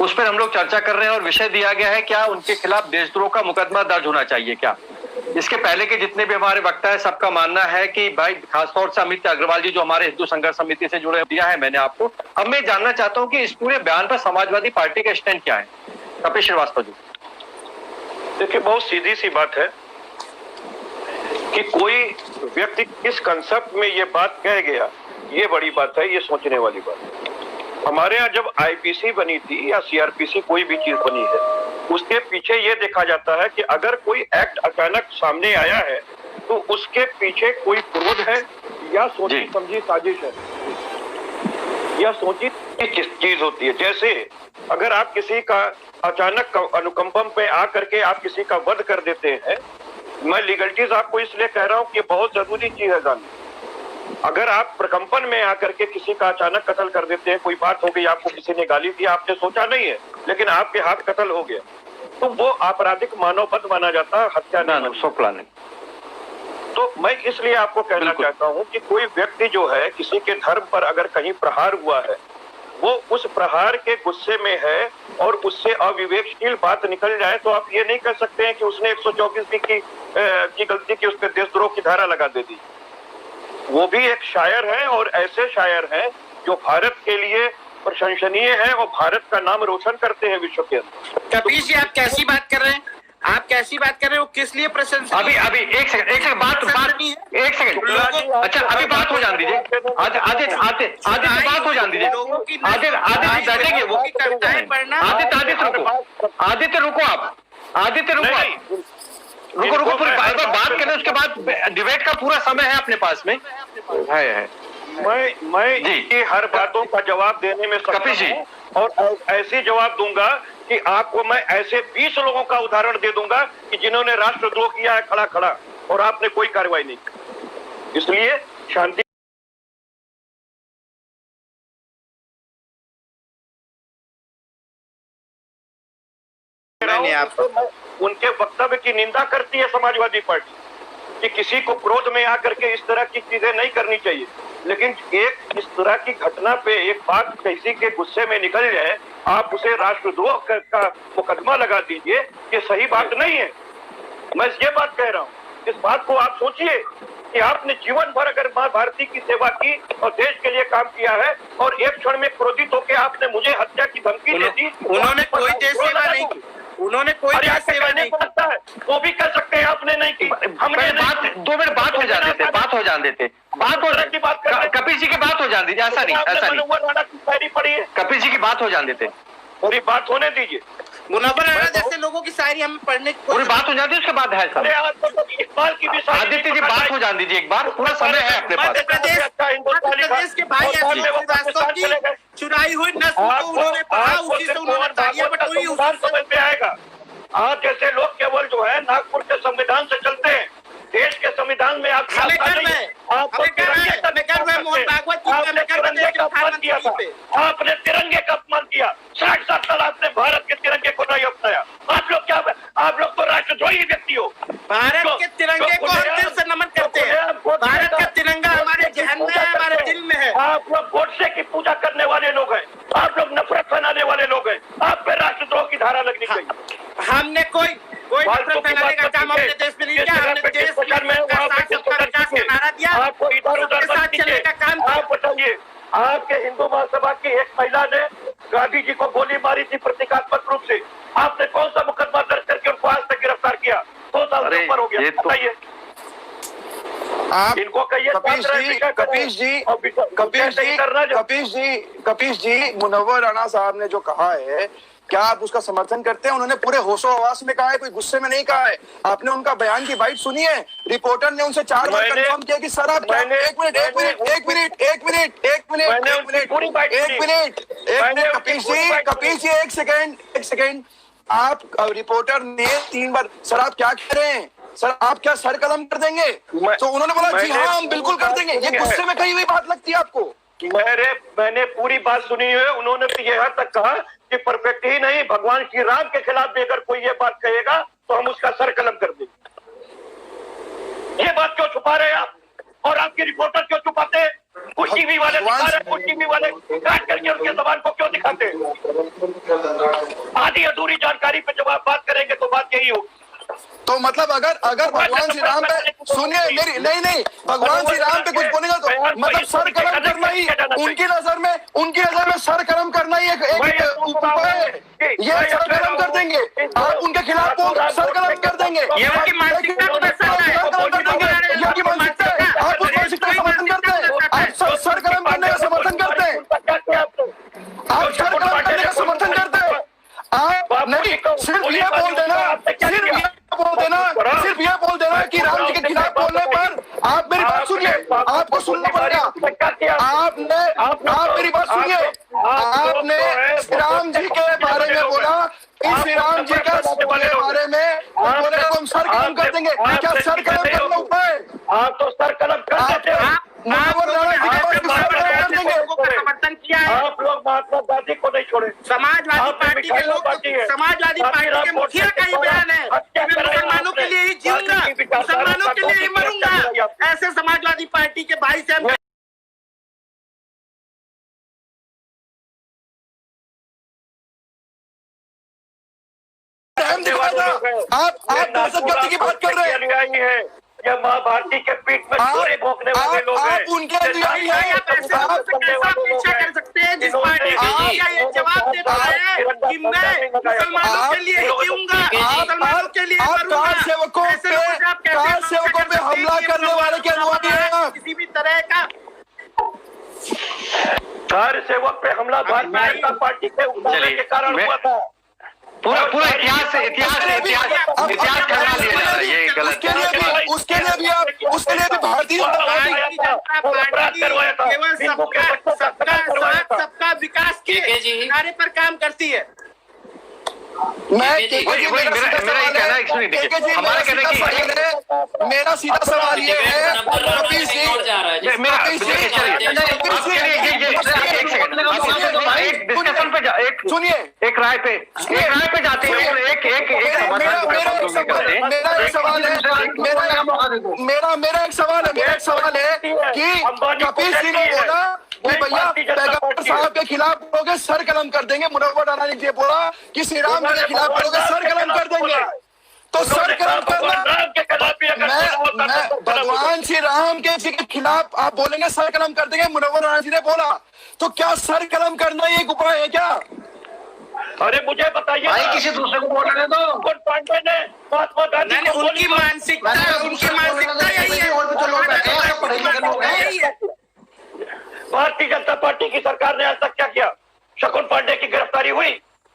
उस पर हम लोग चर्चा कर रहे हैं और विषय दिया गया है क्या उनके खिलाफ देशद्रोह का मुकदमा दर्ज होना चाहिए क्या। इसके पहले के जितने भी हमारे वक्ता है सबका मानना है कि भाई खासतौर से अमित अग्रवाल जी जो हमारे हिंदू संघर्ष समिति से जुड़े दिया है मैंने आपको। अब मैं जानना चाहता हूं कि इस पूरे बयान पर समाजवादी पार्टी का स्टैंड क्या है। कपिल श्रीवास्तव जी। देखिए, बहुत सीधी सी बात है कि कोई व्यक्ति किस कंसेप्ट में ये बात कह गया, ये बड़ी बात है, ये सोचने वाली बात है। हमारे यहाँ जब आईपीसी बनी थी या सीआरपीसी कोई भी चीज बनी है, उसके पीछे ये देखा जाता है कि अगर कोई एक्ट अचानक सामने आया है तो उसके पीछे कोई क्रोध है या सोची समझी साजिश है या सोची किस चीज होती है। जैसे अगर आप किसी का अचानक अनुकंपम पे आकर के आप किसी का वध कर देते हैं, मैं लीगलिटीज आपको इसलिए कह रहा हूँ कि बहुत जरूरी चीज है जानना। अगर आप प्रकंपन में आकर के किसी का अचानक कत्ल कर देते हैं, कोई बात हो गई, आपको किसी ने गाली दी, आपने सोचा नहीं है, लेकिन आपके हाथ कत्ल हो गया, तो वो आपराधिक मानववध माना जाता है, हत्या नहीं। So planning. तो मैं इसलिए आपको कहना चाहता हूं कि कोई व्यक्ति जो है किसी के धर्म पर अगर कहीं प्रहार हुआ है, वो उस प्रहार के गुस्से में है और उससे अविवेकशील बात निकल जाए, तो आप ये नहीं कह सकते हैं कि उसने 124 की गलती की, उस पर देशद्रोह की धारा लगा दे दी। वो भी एक शायर है और ऐसे शायर हैं जो भारत के लिए प्रशंसनीय है और भारत का नाम रोशन करते हैं विश्व के अंदर। कपिल जी, आप कैसी बात कर रहे हैं? आप कैसी बात कर रहे हो? किस लिए प्रशंसनीय? अभी एक सेकंड बात एक सेकंड। अच्छा अभी बात हो जान दीजिए। आदित्य बात हो जान दीजिए। आदित्य बैठेंगे वो। आदित्य रुको आप। रुको पूरी बात करें, उसके बाद डिबेट का पूरा समय है अपने पास में है। मैं ये हर बातों का जवाब देने में कपिल जी और ऐसे जवाब दूंगा कि आपको मैं ऐसे 20 लोगों का उदाहरण दे दूंगा कि जिन्होंने राष्ट्रद्रोह किया है खड़ा खड़ा और आपने कोई कार्रवाई नहीं की। इसलिए शांति उनके वक्तव्य की निंदा करती है समाजवादी पार्टी कि किसी को क्रोध में आकर के इस तरह की चीजें नहीं करनी चाहिए, लेकिन एक इस तरह की घटना पे एक बात किसी के गुस्से में निकल जाए, आप उसे राष्ट्रद्रोह का मुकदमा लगा दीजिए, ये सही बात नहीं है। मैं ये बात कह रहा हूँ, इस बात को आप सोचिए कि आपने जीवन भर अगर माँ भारती की सेवा की और देश के लिए काम किया है और एक क्षण में क्रोधित होकर आपने मुझे हत्या की धमकी दे दी। उन्होंने कोई देश सेवा नहीं की, उन्होंने कोई देश सेवा नहीं करता है, वो भी कर सकते हैं, आपने नहीं की। हमने 2 मिनट बात हो जान देते कपिल जी की बात हो जान दीजिए। ऐसा नहीं पड़ी है, कपिल जी की बात हो जान देते, पूरी बात होने दीजिए। मुनव्वर राणा जैसे लोगों की शायरी हम पढ़ने की पूरी बात हो जाती है, उसके बाद है आदित्य जी बात हो जान दीजिए एक बार, पूरा समय है अपने पास। मध्य प्रदेश के भाई श्रीवास्तव की चुराई हुई नस्ल को उन्होंने पढ़ा, उसी से उन्होंने तालियां बटोरी, उसी समझ में आएगा। आप जैसे लोग केवल जो है नागपुर के संविधान से चलते हैं, देश के संविधान में आप मोहन भागवत आपने तिरंगे का अपमान किया। 60 साल आपने भारत के तिरंगे को नहीं अपनाया। आप लोग तो राष्ट्रद्रोही व्यक्ति हो। भारत के तिरंगे को हम दिल से नमन करते हैं। भारत का तिरंगा हमारे जहन में है, हमारे दिल में है। आप लोग गोडसे की पूजा करने वाले लोग हैं, आप लोग नफरत फैलाने वाले लोग हैं, आप पे राष्ट्रद्रोह की धारा लगनी चाहिए। हमने कोई नफरत फैलाने का काम अपने देश में नहीं किया। हमने देश का नारा दिया, आपको इधर उधर चलने का काम। आप बताइए, आपके हिंदू महासभा की एक महिला ने गांधी जी को गोली मारी थी प्रतीकात्मक रूप से, आपने कौन सा मुकदमा दर्ज करके उनको आज तक गिरफ्तार किया? 2 साल से ऊपर हो गया। बताइए आप इनको कहिए कपिल जी मुनव्वर राणा साहब ने जो कहा है, क्या आप उसका समर्थन करते हैं? उन्होंने पूरे होशो हवास में कहा है, कोई गुस्से में नहीं कहा है। आपने उनका बयान की बाइट सुनी है? रिपोर्टर ने उनसे 4 बार कंफर्म किया कि सर आप कपिल जी एक सेकेंड आप रिपोर्टर ने 3 बार सर आप क्या कह रहे हैं, सर आप क्या सर कलम कर देंगे? तो उन्होंने बोला जी हाँ हम बिल्कुल कर देंगे। ये गुस्से में कही हुई बात लगती है आपको? मैंने पूरी बात सुनी है। उन्होंने तो यहाँ तक कहा कि परफेक्ट ही नहीं, भगवान श्री राम के खिलाफ भी अगर कोई ये बात कहेगा तो हम उसका सर कलम कर देंगे। ये बात क्यों छुपा रहे हैं आप? और आपके रिपोर्टर क्यों छुपाते हैं? कुछ टीवी वाले काट करके उनके जबान को क्यों दिखाते हैं? मतलब अगर भगवान श्री राम पे, सुनिए मेरी, नहीं भगवान श्री राम पे कुछ बोलेगा तो मतलब सर कलम करना ही उनकी नजर में सर कलम करना ही एक ये सर कलम कर देंगे। आप उनके खिलाफ सर कलम कर देंगे। ये उनकी मानसिकता को दर्शाता है। ये मानसिकता है, आप उस मानसिकता का समर्थन करते हैं, आप सर कलम करने का समर्थन करते हैं, आप सर कलम करने का समर्थन करते हैं। आप नहीं, सिर्फ ये बोल देना कि राम जी के खिलाफ बोलने पर आप मेरी बात सुनिए, आपको सुनना पड़ेगा। आप मेरी बात सुनिए, आपने श्री राम जी के बारे में बोला, श्री राम जी के बारे में बोले तो हम सर कलम कर देंगे। क्या सर कलम करना उपाय? आप तो सर कलम कर देते हैं। समर्थन किया है। आप लोग महात्मा गांधी को नहीं छोड़े। समाजवादी पार्टी के लोग, समाजवादी पार्टी के मुखिया का ही बयान है कि मैं मुसलमानों के लिए ही जीऊंगा, मुसलमानों के लिए ही मरूंगा। ऐसे समाजवादी पार्टी के भाई से हम आप दहशतगर्दी की बात कर रहे हैं। यह माँ भारती के पीठ में चोरे भोंकने वाले लोग हैं। आप उनके अनुयायी हैं। आप ऐसे लोगों से कैसे अपेक्षा कर सकते हैं जिस पार्टी का मुखिया ये जवाब देता है कि मैं मुसलमानों के लिए ही जीऊंगा, मुसलमानों के लिए मरूंगा। कार सेवकों पे हमला करने वाले के अनुयायी हैं। किसी भी तरह का कार सेवक पे हमला भारतीय जनता पार्टी के उठाने के कारण हुआ था। पूरा इतिहास ठहरा लिया जा रहा है, ये गलत है। उसके लिए भी भारतीय जनता पार्टी केवल सबका साथ सबका विकास के नारे पर काम करती है। मेरा सीधा सवाल ये है, कपिल सिंह, सुनिए, एक राय पे जाते हैं। मेरा एक सवाल है कि कपिल सिंह ने बोला कि भैया पैगंबर साहब के खिलाफ बोलोगे सर कलम कर देंगे। मुनव्वर राना ने बोला कि श्री राम जी के खिलाफ बोलोगे सर कलम कर देंगे। तो सर कलम करना, मैं भगवान श्री राम के खिलाफ आप बोलेंगे सर कलम कर देंगे, मुनव्वर राना जी ने बोला, तो क्या सर कलम करना एक उपाय है क्या? अरे मुझे बताइए भाई, किसी दूसरे को बोलने दो। पांडे ने महात्मा गांधी को उनकी मानसिकता यही है। भारतीय जनता पार्टी की सरकार ने आज तक क्या किया? शकुन पांडे की गिरफ्तारी हुई,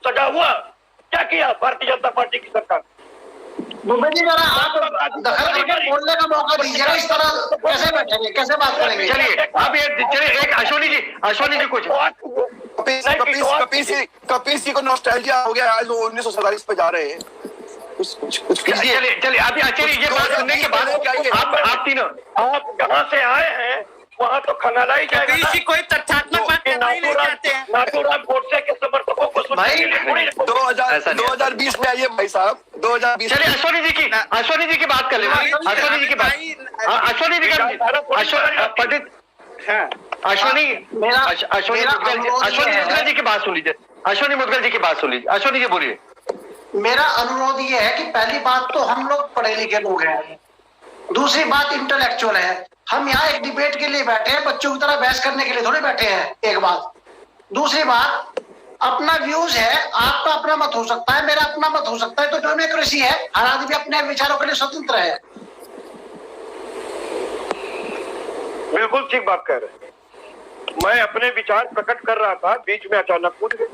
सजा हुआ, क्या किया भारतीय जनता पार्टी की सरकार? बोलने का मौका दीजिए। इस तरह कैसे बैठेंगे, कैसे बात करेंगे? चलिए अब ये एक अश्वनी जी कुछ कपिल सिंह को नॉस्टैल्जिया हो गया, आज 1947 पे जा रहे हैं। चलिए अभी आचार्य ये बात सुनने के बाद आप तीनों आप जहाँ से आए हैं वहाँ तो खनाला ही जाएगा ना। कोई तथ्यात्मक बात करना ही नहीं चाहते हैं। नाथूराम गोडसे के समर्थकों को सुनने के लिए 2020 में आइए भाई साहब, 2020। चलिए अश्वनी जी की बात कर ले। अश्वनी जी की बात, अश्वनी जी का पंडित अश्वनी मुदगल जी की बात सुन लीजिए। अश्वनी मुदगल जी की बात सुन लीजिए। अश्वनी जी बोलिए। मेरा अनुरोध ये है कि पहली बात तो हम लोग पढ़े लिखे लोग हैं, दूसरी बात इंटेलेक्चुअल है। हम यहाँ एक डिबेट के लिए बैठे हैं, बच्चों की तरह बहस करने के लिए थोड़े बैठे हैं। एक बात, दूसरी बात, अपना व्यूज है, आपका अपना मत हो सकता है, मेरा अपना मत हो सकता है, तो डेमोक्रेसी है, हर आदमी अपने विचारों के लिए स्वतंत्र है। बिल्कुल ठीक बात कह रहे हैं। मैं अपने विचार प्रकट कर रहा था, बीच में अचानक कूद गए।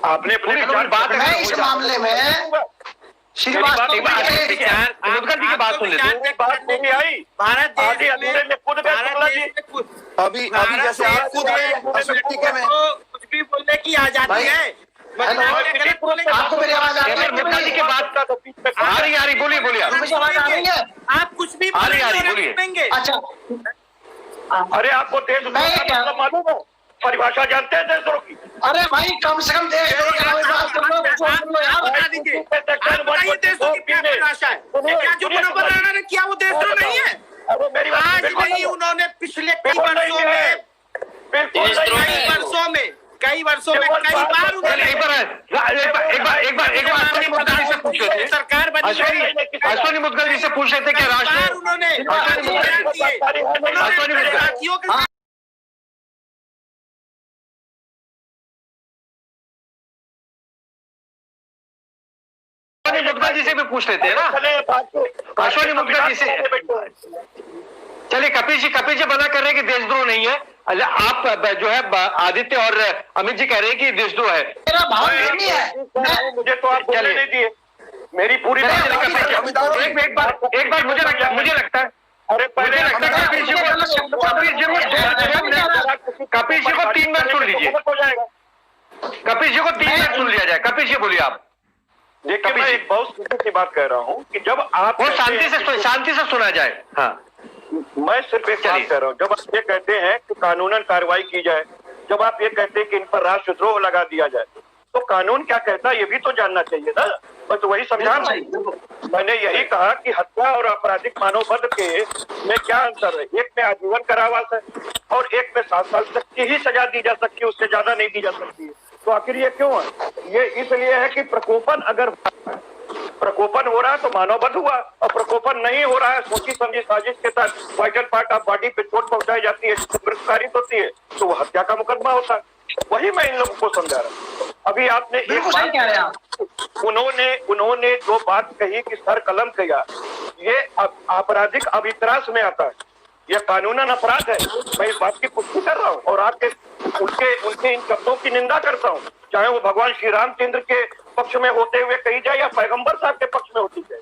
आपने अपने विचार बात, मैं इस मामले में मुदगल जी की बात सुन लेते। बात नहीं आई, भारत आगे अधूरे में कूद गए। अभी जैसे आप कूद गए कुछ भी बोलने की आजादी है। आपको मेरी आवाज आ रही है? मुदगल जी की बात आ रही, बोलिए आप कुछ भी बोलिए। अच्छा, अरे आपको देशद्रोह का मतलब मालूम है? परिभाषा जानते हैं देशद्रोह की? अरे भाई कम से कम देशद्रोह की परिभाषा क्या जो मुनव्वर राणा ने किया वो देशद्रोह नहीं है? आज नहीं, उन्होंने पिछले कई वर्षों में कई बार उन्होंने एक बार सरकार अश्विनी मुद्गल जी से पूछ रहे थे कि राष्ट्र उन्होंने अश्विनी मुद्गल साथियों के मुद्गल जी से भी पूछ लेते हैं ना, अश्विनी मुद्गल जी से। चलिए कपिल जी मना कर रहे हैं कि देशद्रोह नहीं है। आप जो है आदित्य और अमित जी कह रहे हैं कि देशद्रोह है। मेरा भाव नहीं है। मुझे तो आप बोलने नहीं दिए, मेरी पूरी एक बार मुझे लगता है अरे पहले कपिल जी को 3 मिनट सुन लीजिए। हो जाएगा। कपिल जी को 3 मिनट सुन लिया जाए। कपिल जी बोलिए आप। देखिए मैं एक बहुत सीधी सी बात कह रहा हूँ कि जब आप वो शांति से सुना जाए। हाँ मैं सिर्फ एक बात कह रहा हूँ, जब आप ये कहते हैं कि कानूनन कार्रवाई की जाए, जब आप ये कहते हैं कि इन पर राष्ट्रद्रोह लगा दिया जाए, तो कानून क्या कहता है ये भी तो जानना चाहिए ना। मैं तो वही समझा रहा हूँ। मैंने यही कहा कि हत्या और आपराधिक मानववध के में क्या अंतर है। एक में आजीवन कारावास है और एक में 7 साल तक की ही सजा दी जा सकती है, उससे ज्यादा नहीं दी जा सकती है। तो आखिर ये क्यों है? ये इसलिए है कि प्रकोपन हो रहा है तो मानववध हुआ, और प्रकोपन नहीं हो रहा है, सोची समझी साजिश के तहत वाइटल पार्ट ऑफ बॉडी पे चोट पहुंचाई जाती है, मृत्युकारित होती है, तो वो हत्या का मुकदमा होता है। वही मैं इन लोगों को समझा रहा हूँ। अभी आपने एक सही कह रहे हैं आप। उन्होंने जो बात कही कि सर कलम किया, ये आपराधिक अभित्रास में आता है, यह कानूनन अपराध है। मैं इस बात की पुष्टि कर रहा हूँ और आपके उनके इन शब्दों की निंदा करता हूँ, चाहे वो भगवान श्री रामचंद्र के पक्ष में होते हुए कही जाए या पैगंबर साहब के पक्ष में होती जाए।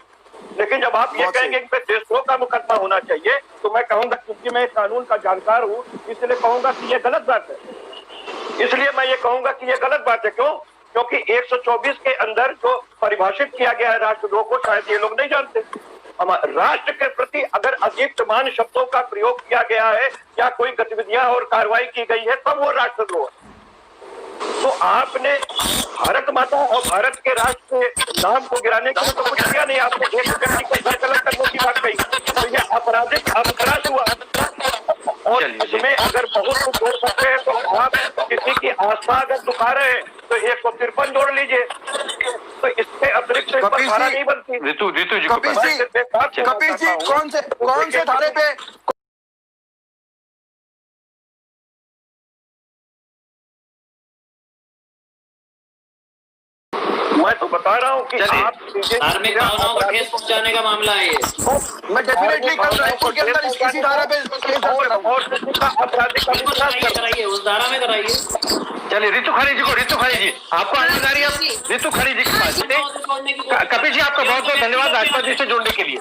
लेकिन जब आप ये कहेंगे इन पे देशद्रोह का मुकदमा होना चाहिए, तो मैं कहूंगा, क्योंकि मैं कानून का जानकार हूँ, इसलिए कहूंगा कि ये गलत बात है। इसलिए मैं ये कहूंगा कि ये गलत बात है। क्यों? क्योंकि 124 के अंदर जो परिभाषित किया गया है राष्ट्रद्रोह को, शायद ये लोग नहीं जानते। राष्ट्र के प्रति अगर अतिरिक्त मान शब्दों का प्रयोग किया गया है या कोई गतिविधियां और कार्रवाई की गई है, तब वो राष्ट्रद्रोह है। तो आपने भारत माता और भारत के राष्ट्र के नाम को गिराने के लिए तो कुछ किया नहीं। आपने एक व्यक्ति को सरकलम करने की बात कही, तो ये आपराधिक अपराध हुआ। और इसमें अगर बहुत कुछ जोड़ सकते हैं तो आप किसी की आस्था अगर दुखा रहे हैं तो 153 जोड़ लीजिए, तो इससे अतिरिक्त धारा नहीं बनती। ऋतु जी कपिल जी कौन से धारे पे मैं तो बता रहा हूँ कि आप धार्मिक भावनाओं को ठेस पहुंचाने का मामला है ये। मैं डेफिनेटली कल रायपुर के अंदर इसी धारा पे केस दर्ज कर रहा हूं। और किसी का आपराधिक अभित्रास कराइए, उस धारा में कराइए। चलिए ऋतु खरी जी आपको आवाज आ रही है? ऋतु खरी जी के पास। कपिल जी आपका बहुत बहुत धन्यवाद भाजपा जी से जुड़ने के लिए।